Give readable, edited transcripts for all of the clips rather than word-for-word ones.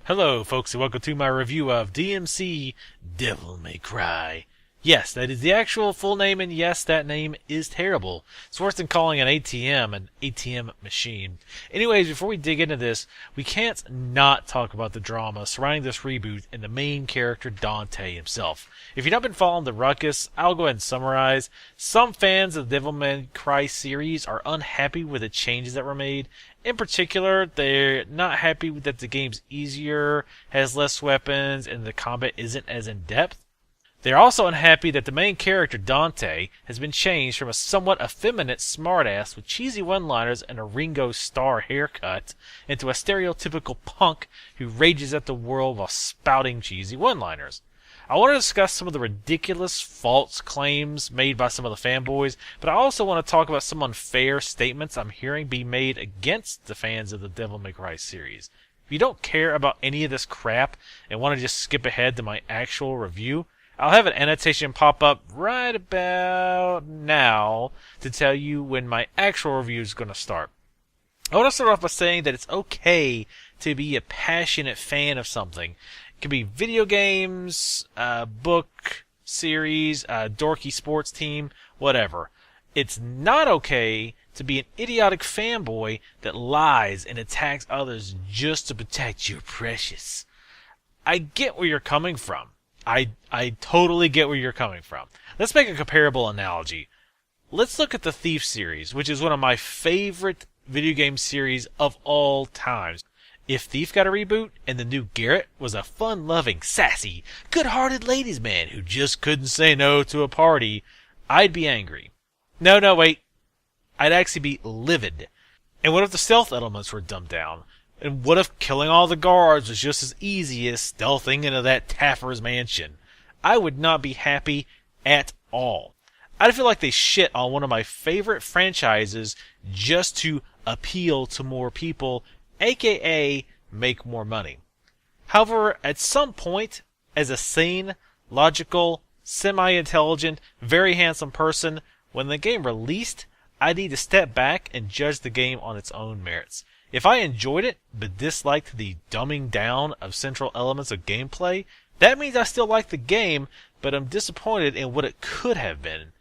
Hello, folks, and welcome to my review of DmC Devil May Cry. Yes, that is the actual full name, and yes, that name is terrible. It's worse than calling an ATM machine. Anyways, before we dig into this, we can't not talk about the drama surrounding this reboot and the main character, Dante himself. If you've not been following the ruckus, I'll go ahead and summarize. Some fans of the Devil May Cry series are unhappy with the changes that were made. In particular, they're not happy that the game's easier, has less weapons, and the combat isn't as in-depth. They're also unhappy that the main character, Dante, has been changed from a somewhat effeminate smartass with cheesy one-liners and a Ringo Starr haircut into a stereotypical punk who rages at the world while spouting cheesy one-liners. I want to discuss some of the ridiculous false claims made by some of the fanboys, but I also want to talk about some unfair statements I'm hearing being made against the fans of the Devil May Cry series. If you don't care about any of this crap and want to just skip ahead to my actual review, I'll have an annotation pop up right about now to tell you when my actual review is going to start. I want to start off by saying that it's okay to be a passionate fan of something. It could be video games, book, series, dorky sports team, whatever. It's not okay to be an idiotic fanboy that lies and attacks others just to protect your precious. I get where you're coming from. I totally get where you're coming from. Let's make a comparable analogy. Let's look at the Thief series, which is one of my favorite video game series of all times. If Thief got a reboot and the new Garrett was a fun-loving, sassy, good-hearted ladies' man who just couldn't say no to a party, I'd be angry. No, wait. I'd actually be livid. And what if the stealth elements were dumbed down? And what if killing all the guards was just as easy as stealthing into that Taffer's mansion? I would not be happy at all. I'd feel like they shit on one of my favorite franchises just to appeal to more people, aka make more money. However, at some point, as a sane, logical, semi-intelligent, very handsome person, when the game released, I need to step back and judge the game on its own merits. If I enjoyed it, but disliked the dumbing down of central elements of gameplay, that means I still like the game, but I'm disappointed in what it could have been.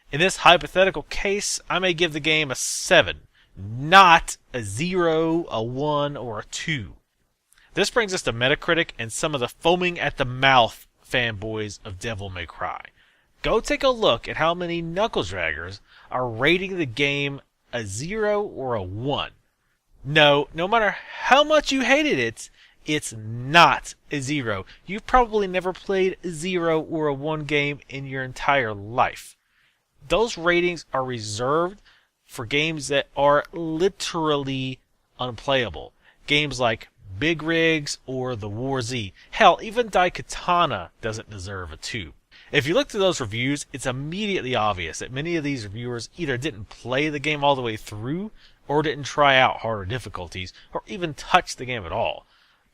In this hypothetical case, I may give the game a 7, not a 0, a 1, or a 2. This brings us to Metacritic and some of the foaming at the mouth fanboys of Devil May Cry. Go take a look at how many knuckle-draggers are rating the game a 0 or a 1. No matter how much you hated it, it's not a 0. You've probably never played a 0 or a 1 game in your entire life. Those ratings are reserved for games that are literally unplayable. Games like Big Rigs or The War Z. Hell, even Daikatana doesn't deserve a 2. If you look through those reviews, it's immediately obvious that many of these reviewers either didn't play the game all the way through, or didn't try out harder difficulties, or even touch the game at all.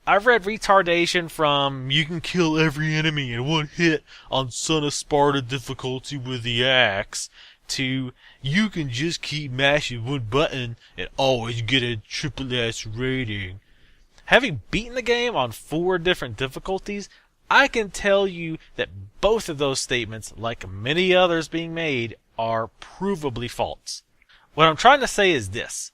I've read retardation from you can kill every enemy in one hit on Son of Sparta difficulty with the axe, to you can just keep mashing one button and always get a triple S rating. Having beaten the game on 4 different difficulties, I can tell you that both of those statements, like many others being made, are provably false. What I'm trying to say is this: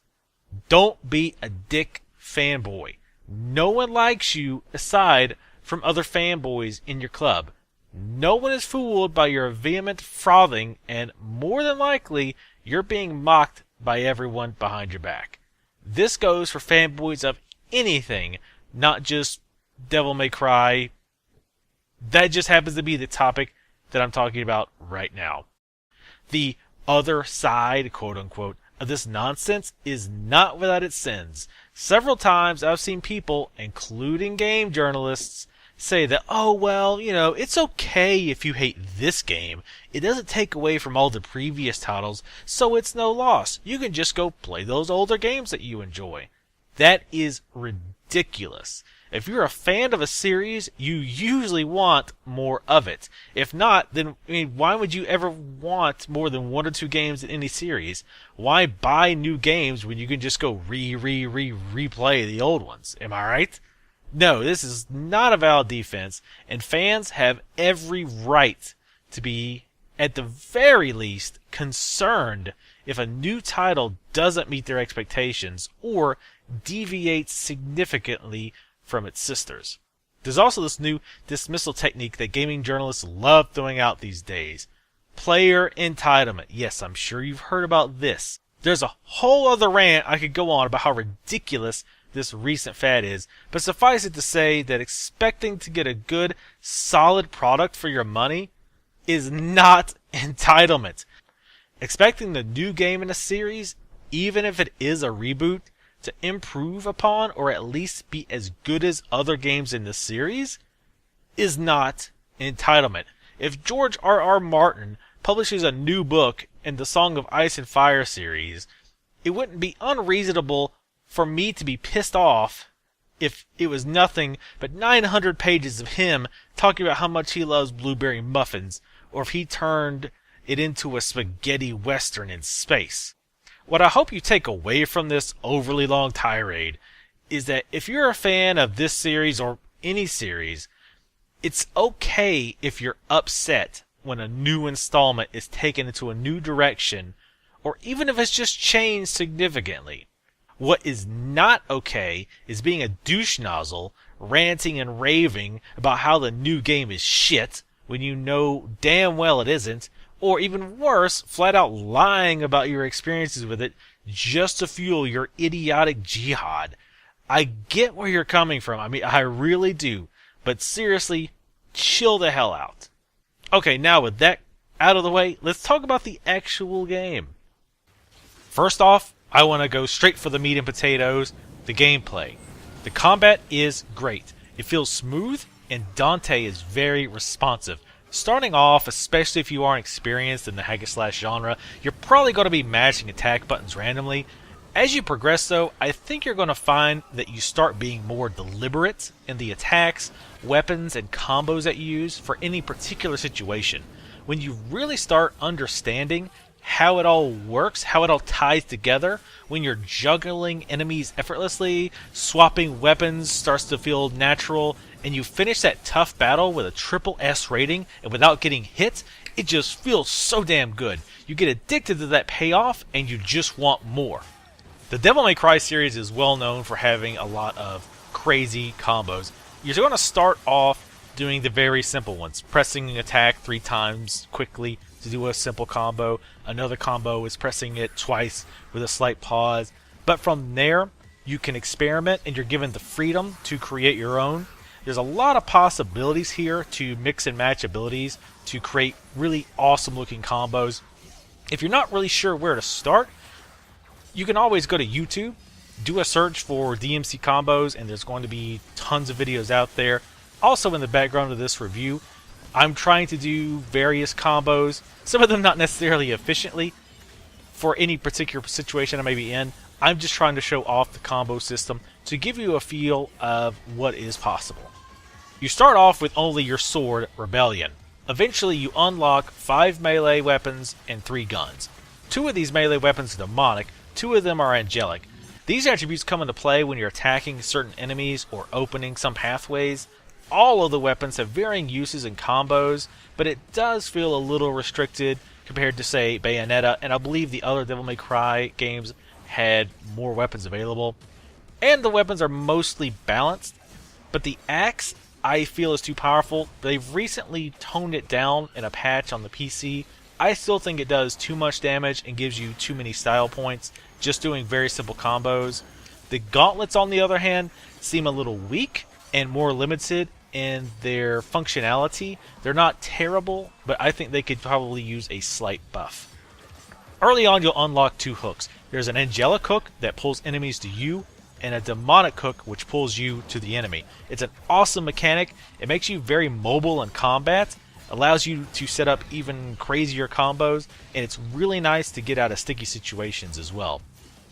don't be a dick fanboy. No one likes you aside from other fanboys in your club. No one is fooled by your vehement frothing, and more than likely, you're being mocked by everyone behind your back. This goes for fanboys of anything, not just Devil May Cry. That just happens to be the topic that I'm talking about right now. The other side, quote unquote, of this nonsense is not without its sins. Several times I've seen people, including game journalists, say that, oh well, it's okay if you hate this game. It doesn't take away from all the previous titles, so it's no loss. You can just go play those older games that you enjoy. That is ridiculous. If you're a fan of a series, you usually want more of it. If not, then why would you ever want more than 1 or 2 games in any series? Why buy new games when you can just go replay the old ones? Am I right? No, this is not a valid defense, and fans have every right to be, at the very least, concerned if a new title doesn't meet their expectations or deviates significantly from its sisters. There's also this new dismissal technique that gaming journalists love throwing out these days. Player entitlement. Yes, I'm sure you've heard about this. There's a whole other rant I could go on about how ridiculous this recent fad is, but suffice it to say that expecting to get a good, solid product for your money is not entitlement. Expecting the new game in a series, even if it is a reboot, to improve upon or at least be as good as other games in the series is not entitlement. If George R.R. Martin publishes a new book in the Song of Ice and Fire series, it wouldn't be unreasonable for me to be pissed off if it was nothing but 900 pages of him talking about how much he loves blueberry muffins, or if he turned it into a spaghetti western in space. What I hope you take away from this overly long tirade is that if you're a fan of this series or any series, it's okay if you're upset when a new installment is taken into a new direction, or even if it's just changed significantly. What is not okay is being a douche nozzle, ranting and raving about how the new game is shit when you know damn well it isn't, or even worse, flat out lying about your experiences with it just to fuel your idiotic jihad. I get where you're coming from. I mean, I really do. But seriously, chill the hell out. Okay, now with that out of the way, let's talk about the actual game. First off, I want to go straight for the meat and potatoes, the gameplay. The combat is great. It feels smooth, and Dante is very responsive. Starting off, especially if you aren't experienced in the hack and slash genre, you're probably going to be mashing attack buttons randomly. As you progress though, I think you're going to find that you start being more deliberate in the attacks, weapons, and combos that you use for any particular situation. When you really start understanding how it all works, how it all ties together, when you're juggling enemies effortlessly, swapping weapons starts to feel natural, and you finish that tough battle with a triple S rating and without getting hit, it just feels so damn good. You get addicted to that payoff and you just want more. The Devil May Cry series is well known for having a lot of crazy combos. You're going to start off doing the very simple ones, pressing an attack 3 times quickly to do a simple combo. Another combo is pressing it twice with a slight pause. But from there, you can experiment and you're given the freedom to create your own. There's a lot of possibilities here to mix and match abilities to create really awesome looking combos. If you're not really sure where to start, you can always go to YouTube, do a search for DmC combos, and there's going to be tons of videos out there. Also in the background of this review, I'm trying to do various combos, some of them not necessarily efficiently for any particular situation I may be in. I'm just trying to show off the combo system to give you a feel of what is possible. You start off with only your sword, Rebellion. Eventually you unlock 5 melee weapons and 3 guns. 2 of these melee weapons are demonic, 2 of them are angelic. These attributes come into play when you're attacking certain enemies or opening some pathways. All of the weapons have varying uses and combos, but it does feel a little restricted compared to, say, Bayonetta, and I believe the other Devil May Cry games had more weapons available. And the weapons are mostly balanced, but the axe I feel is too powerful. They've recently toned it down in a patch on the PC. I still think it does too much damage and gives you too many style points, just doing very simple combos. The gauntlets, on the other hand, seem a little weak and more limited in their functionality. They're not terrible, but I think they could probably use a slight buff. Early on, you'll unlock 2 hooks. There's an angelic hook that pulls enemies to you, and a demonic hook which pulls you to the enemy. It's an awesome mechanic. It makes you very mobile in combat, allows you to set up even crazier combos, and it's really nice to get out of sticky situations as well.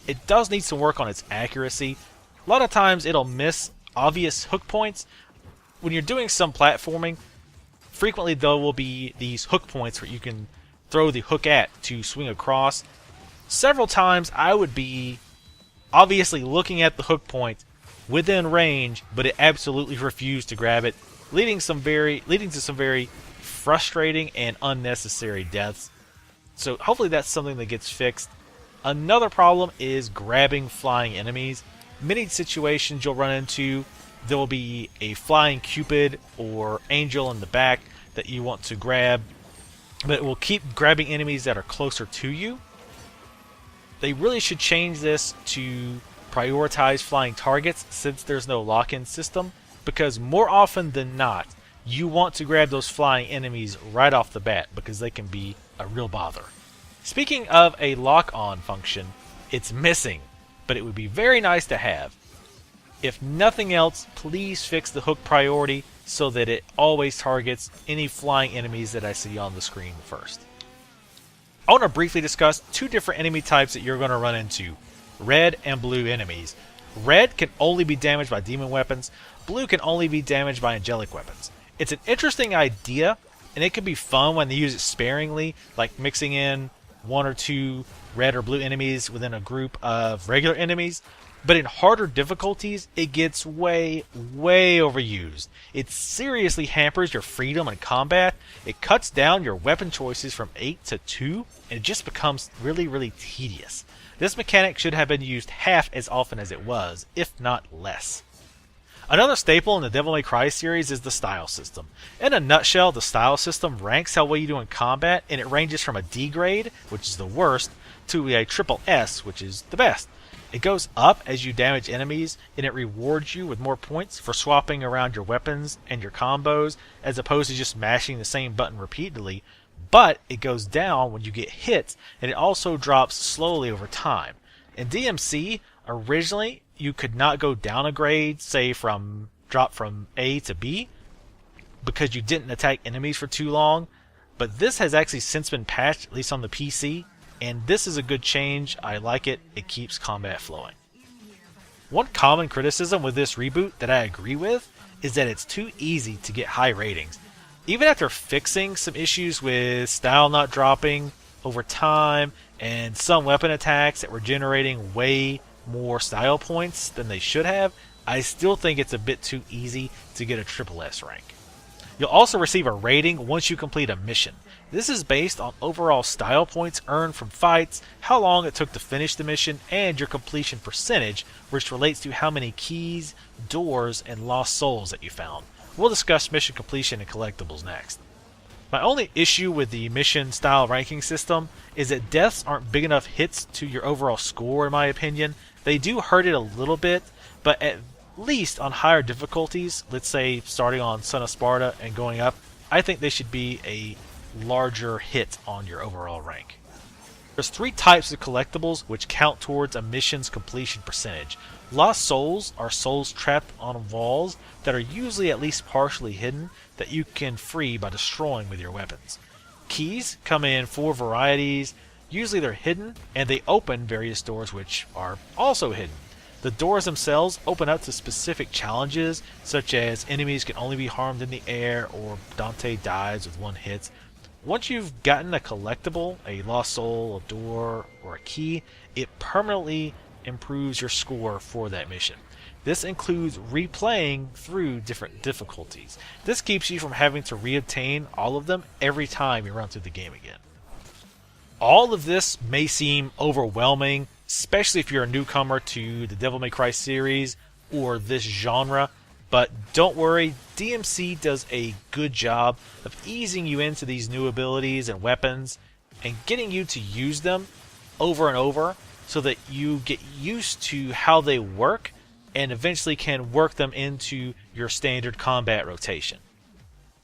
It does need some work on its accuracy. A lot of times it'll miss obvious hook points. When you're doing some platforming, frequently there will be these hook points where you can throw the hook at to swing across. Several times I would be obviously looking at the hook point, within range, but it absolutely refused to grab it, leading to some very frustrating and unnecessary deaths. So hopefully that's something that gets fixed. Another problem is grabbing flying enemies. Many situations you'll run into, there will be a flying Cupid or angel in the back that you want to grab, but it will keep grabbing enemies that are closer to you. They really should change this to prioritize flying targets since there's no lock-in system, because more often than not, you want to grab those flying enemies right off the bat because they can be a real bother. Speaking of a lock-on function, it's missing, but it would be very nice to have. If nothing else, please fix the hook priority so that it always targets any flying enemies that I see on the screen first. I want to briefly discuss two different enemy types that you're going to run into: red and blue enemies. Red can only be damaged by demon weapons, blue can only be damaged by angelic weapons. It's an interesting idea, and it can be fun when they use it sparingly, like mixing in one or two red or blue enemies within a group of regular enemies. But in harder difficulties, it gets way overused. It seriously hampers your freedom in combat. It cuts down your weapon choices from 8 to 2, and it just becomes really tedious. This mechanic should have been used half as often as it was, if not less. Another staple in the Devil May Cry series is the style system. In a nutshell, the style system ranks how well you do in combat, and it ranges from a D grade, which is the worst, to a triple S, which is the best. It goes up as you damage enemies, and it rewards you with more points for swapping around your weapons and your combos, as opposed to just mashing the same button repeatedly. But it goes down when you get hit, and it also drops slowly over time. In DMC, originally, you could not go down a grade, say drop from A to B, because you didn't attack enemies for too long. But this has actually since been patched, at least on the PC, and this is a good change. I like it. It keeps combat flowing. One common criticism with this reboot that I agree with is that it's too easy to get high ratings. Even after fixing some issues with style not dropping over time and some weapon attacks that were generating way more style points than they should have, I still think it's a bit too easy to get a triple S rank. You'll also receive a rating once you complete a mission. This is based on overall style points earned from fights, how long it took to finish the mission, and your completion percentage, which relates to how many keys, doors, and lost souls that you found. We'll discuss mission completion and collectibles next. My only issue with the mission style ranking system is that deaths aren't big enough hits to your overall score, in my opinion. They do hurt it a little bit, but at least on higher difficulties, let's say starting on Son of Sparta and going up, I think they should be a larger hit on your overall rank. There's 3 types of collectibles which count towards a mission's completion percentage. Lost souls are souls trapped on walls that are usually at least partially hidden that you can free by destroying with your weapons. Keys come in 4 varieties. Usually they're hidden, and they open various doors which are also hidden. The doors themselves open up to specific challenges, such as enemies can only be harmed in the air, or Dante dies with 1 hit. Once you've gotten a collectible, a lost soul, a door, or a key, it permanently improves your score for that mission. This includes replaying through different difficulties. This keeps you from having to reobtain all of them every time you run through the game again. All of this may seem overwhelming, especially if you're a newcomer to the Devil May Cry series or this genre, but don't worry, DMC does a good job of easing you into these new abilities and weapons and getting you to use them over and over so that you get used to how they work and eventually can work them into your standard combat rotation.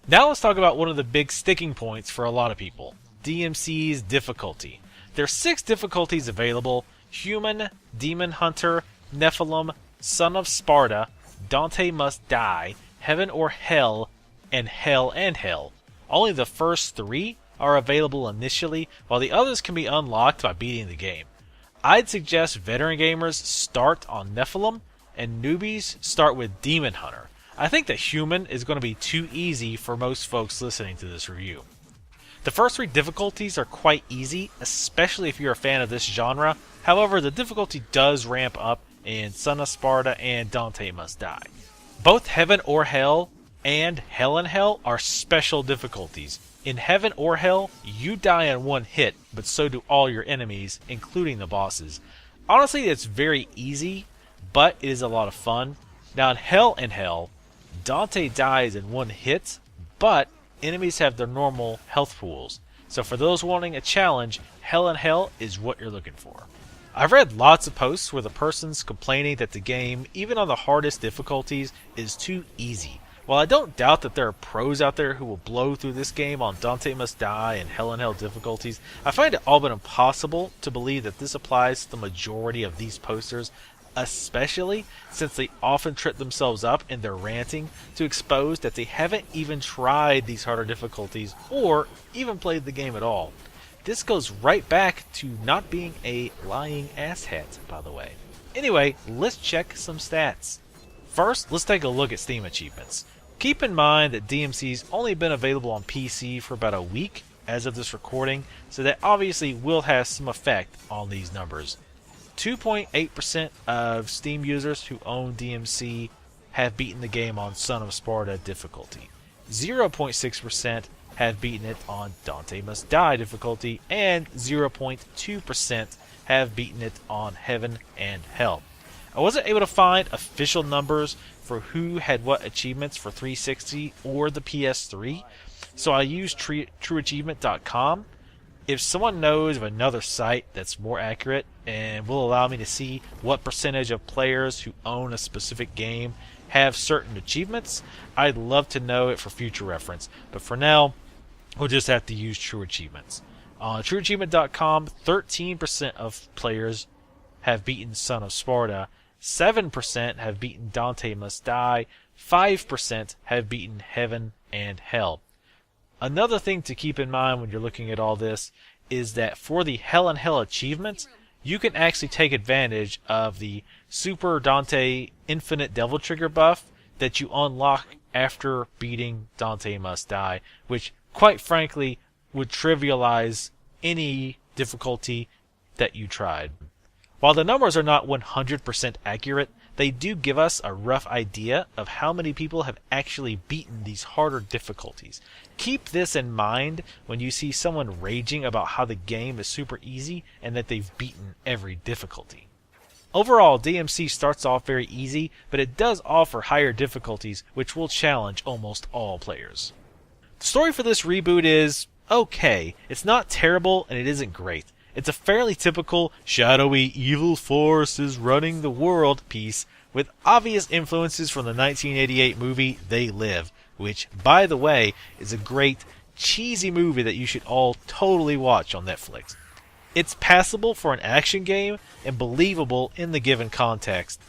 Now let's talk about one of the big sticking points for a lot of people, DMC's difficulty. There are 6 difficulties available: Human, Demon Hunter, Nephilim, Son of Sparta, Dante Must Die, Heaven or Hell, and Hell and Hell. Only the first 3 are available initially, while the others can be unlocked by beating the game. I'd suggest veteran gamers start on Nephilim, and newbies start with Demon Hunter. I think that Human is going to be too easy for most folks listening to this review. The first 3 difficulties are quite easy, especially if you're a fan of this genre. However, the difficulty does ramp up in Son of Sparta and Dante Must Die. Both Heaven or Hell and Hell and Hell are special difficulties. In Heaven or Hell, you die in one hit, but so do all your enemies, including the bosses. Honestly, it's very easy, but it is a lot of fun. Now in Hell and Hell, Dante dies in one hit, but enemies have their normal health pools. So for those wanting a challenge, Hell and Hell is what you're looking for. I've read lots of posts where the person's complaining that the game, even on the hardest difficulties, is too easy. While I don't doubt that there are pros out there who will blow through this game on Dante Must Die and Hell and Hell difficulties, I find it all but impossible to believe that this applies to the majority of these posters, especially since they often trip themselves up in their ranting to expose that they haven't even tried these harder difficulties or even played the game at all. This goes right back to not being a lying asshat, by the way. Anyway, let's check some stats. First, let's take a look at Steam achievements. Keep in mind that DMC's only been available on PC for about a week as of this recording, so that obviously will have some effect on these numbers. 2.8% of Steam users who own DMC have beaten the game on Son of Sparta difficulty. 0.6% have beaten it on Dante Must Die difficulty, and 0.2% have beaten it on Heaven and Hell. I wasn't able to find official numbers for who had what achievements for 360 or the PS3, so I used trueachievement.com. If someone knows of another site that's more accurate and will allow me to see what percentage of players who own a specific game have certain achievements, I'd love to know it for future reference. But for now, we'll just have to use True Achievements. On trueachievement.com, 13% of players have beaten Son of Sparta, 7% have beaten Dante Must Die, 5% have beaten Heaven and Hell. Another thing to keep in mind when you're looking at all this is that for the Hell and Hell achievements, you can actually take advantage of the Super Dante Infinite Devil Trigger buff that you unlock after beating Dante Must Die, which quite frankly would trivialize any difficulty that you tried. While the numbers are not 100% accurate, they do give us a rough idea of how many people have actually beaten these harder difficulties. Keep this in mind when you see someone raging about how the game is super easy and that they've beaten every difficulty. Overall, DMC starts off very easy, but it does offer higher difficulties which will challenge almost all players. The story for this reboot is okay. It's not terrible and it isn't great. It's a fairly typical shadowy evil force is running the world piece with obvious influences from the 1988 movie They Live, which, by the way, is a great, cheesy movie that you should all totally watch on Netflix. It's passable for an action game and believable in the given context.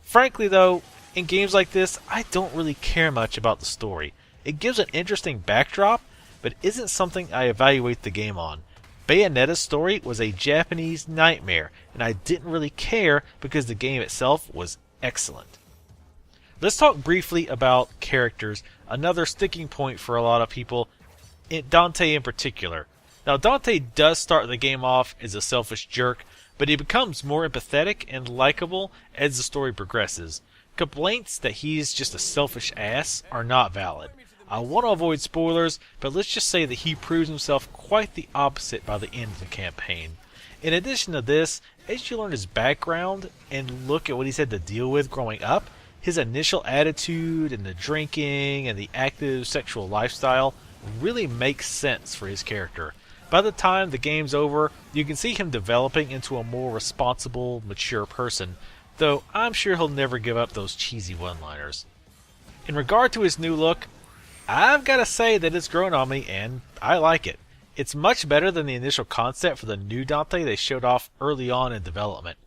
Frankly though, in games like this, I don't really care much about the story. It gives an interesting backdrop, but isn't something I evaluate the game on. Bayonetta's story was a Japanese nightmare, and I didn't really care because the game itself was excellent. Let's talk briefly about characters, another sticking point for a lot of people, Dante in particular. Now Dante does start the game off as a selfish jerk, but he becomes more empathetic and likable as the story progresses. Complaints that he's just a selfish ass are not valid. I want to avoid spoilers, but let's just say that he proves himself quite the opposite by the end of the campaign. In addition to this, as you learn his background and look at what he's had to deal with growing up, his initial attitude and the drinking and the active sexual lifestyle really makes sense for his character. By the time the game's over, you can see him developing into a more responsible, mature person, though I'm sure he'll never give up those cheesy one-liners. In regard to his new look, I've got to say that it's grown on me, and I like it. It's much better than the initial concept for the new Dante they showed off early on in development.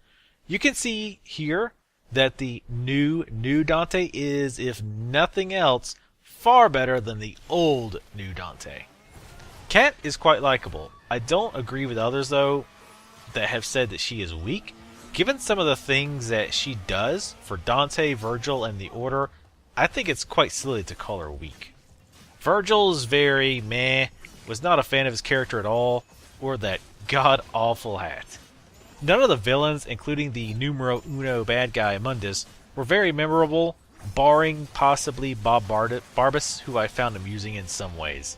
You can see here that the new Dante is, if nothing else, far better than the old new Dante. Kat is quite likable. I don't agree with others, though, that have said that she is weak. Given some of the things that she does for Dante, Virgil, and the Order, I think it's quite silly to call her weak. Virgil's very meh, was not a fan of his character at all, or that god-awful hat. None of the villains, including the numero uno bad guy Mundus, were very memorable, barring possibly Bob Barbas, who I found amusing in some ways.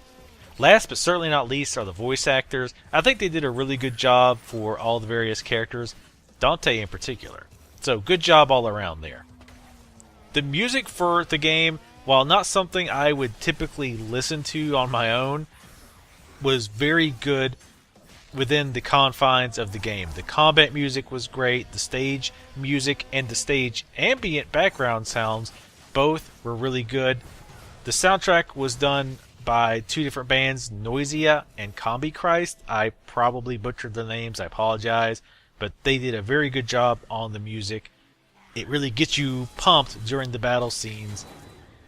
Last but certainly not least are the voice actors. I think they did a really good job for all the various characters, Dante in particular. So good job all around there. The music for the game, while not something I would typically listen to on my own, was very good within the confines of the game. The combat music was great, the stage music and the stage ambient background sounds both were really good. The soundtrack was done by two different bands, Noisia and Combi Christ. I probably butchered the names, I apologize, but they did a very good job on the music. It really gets you pumped during the battle scenes,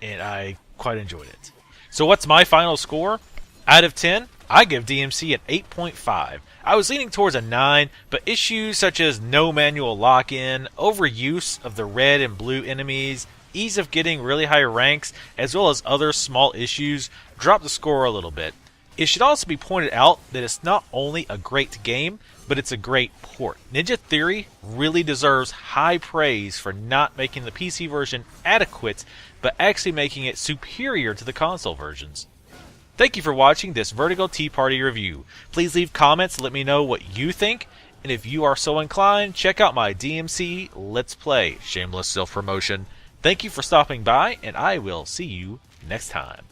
and I quite enjoyed it. So what's my final score? Out of 10, I give DMC an 8.5. I was leaning towards a 9, but issues such as no manual lock-in, overuse of the red and blue enemies, ease of getting really high ranks, as well as other small issues, dropped the score a little bit. It should also be pointed out that it's not only a great game, but it's a great port. Ninja Theory really deserves high praise for not making the PC version adequate, but actually making it superior to the console versions. Thank you for watching this Vertigo Teaparty review. Please leave comments and let me know what you think, and if you are so inclined, check out my DMC Let's Play. Shameless self-promotion. Thank you for stopping by, and I will see you next time.